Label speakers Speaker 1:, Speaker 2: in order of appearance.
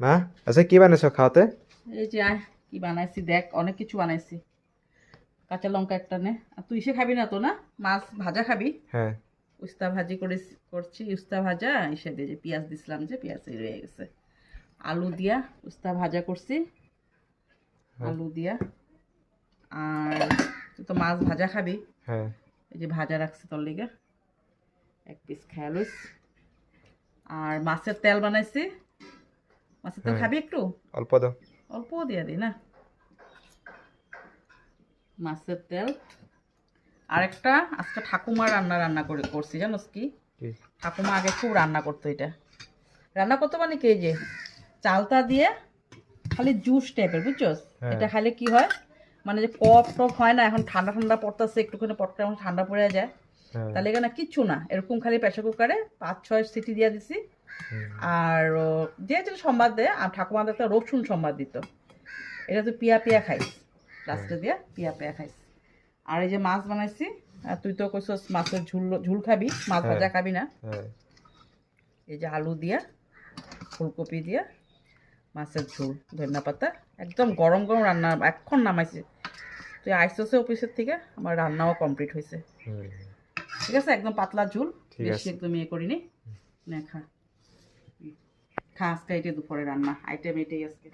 Speaker 1: মা আচ্ছা কি বানাইছো খাওয়াতে?
Speaker 2: এই যে আয় কি বানাইছি দেখ, অনেক কিছু বানাইছি। কাঁচা লঙ্কা একটা নে। আর তুই সে খাবি না তো না? মাছ ভাজা খাবি?
Speaker 1: হ্যাঁ।
Speaker 2: উস্তা ভাজি করছি উস্তা ভাজা। এসে দিয়ে যে পেঁয়াজ দিছিলাম, যে পেঁয়াজ রয়ে গেছে। আলু দিয়া উস্তা ভাজা করছি,
Speaker 1: হ্যাঁ।
Speaker 2: আলু দিয়া। আর তুই তো মাছ ভাজা খাবি,
Speaker 1: হ্যাঁ।
Speaker 2: এই যে ভাজা রাখছি তোর লিগে, এক পিস খেয়া লইস। আর মাছের তেল বানাইছি। মাছের তেল
Speaker 1: হ্যাঁ
Speaker 2: খাবি একটু?
Speaker 1: অল্প দাও।
Speaker 2: অল্প দিয়া দিই না, মাছের তেল। আরেকটা আজকে ঠাকুমা রান্না করছি, জানোস কি?
Speaker 1: কি?
Speaker 2: ঠাকুমা আগে খুব রান্না করতো এটা। রান্না করতো মানে কি, এই যে চালতা দিয়ে খালি জুস টাইপের, বুঝছস?
Speaker 1: হ্যাঁ।
Speaker 2: এটা খাইলে কি হয়, মানে যে কফ টফ হয় না, এখন ঠান্ডা ঠান্ডা পড়তেছে, একটুখানি পট করে এখন ঠান্ডা পড়ে যায়,
Speaker 1: হ্যাঁ।
Speaker 2: তাহলে এখানে কিচ্ছু না, এরকম খালি প্রেসার কুকারে 5-6 সিটি দিয়ে দিছি। আর যে যেটা সম্বাদ দেয়, আর ঠাকুমাদের একটা রসুন সম্বাদ দিত, এটা তুই পিয়া পিয়া খাইস, লাস্টে দিয়ে পিয়া পিয়া খাইস। আর এই যে মাছ বানাইছি। আর তুই তো কইছস মাছের ঝুল ঝুল খাবি, মাছ
Speaker 1: হ্যাঁ।
Speaker 2: ভাজা খাবি না।
Speaker 1: হ্যাঁ।
Speaker 2: এই যে আলু দিয়া, ফুলকপি দিয়া মাছের ঝোল, ধনিয়া পাতা, একদম গরম গরম রান্না, এখন নামাইছি। তুই আইসছে অফিসের থেকে, আমার রান্নাও কমপ্লিট হয়েছে।
Speaker 1: হুম।
Speaker 2: ঠিক আছে, একদম পাতলা ঝোল,
Speaker 1: ঠিক
Speaker 2: বেশি
Speaker 1: আছে।
Speaker 2: একদম ইয়ে করিনি। না খা, খা আজকে এটাই দুপুরে রান্না, আইটেম এটাই আজকে।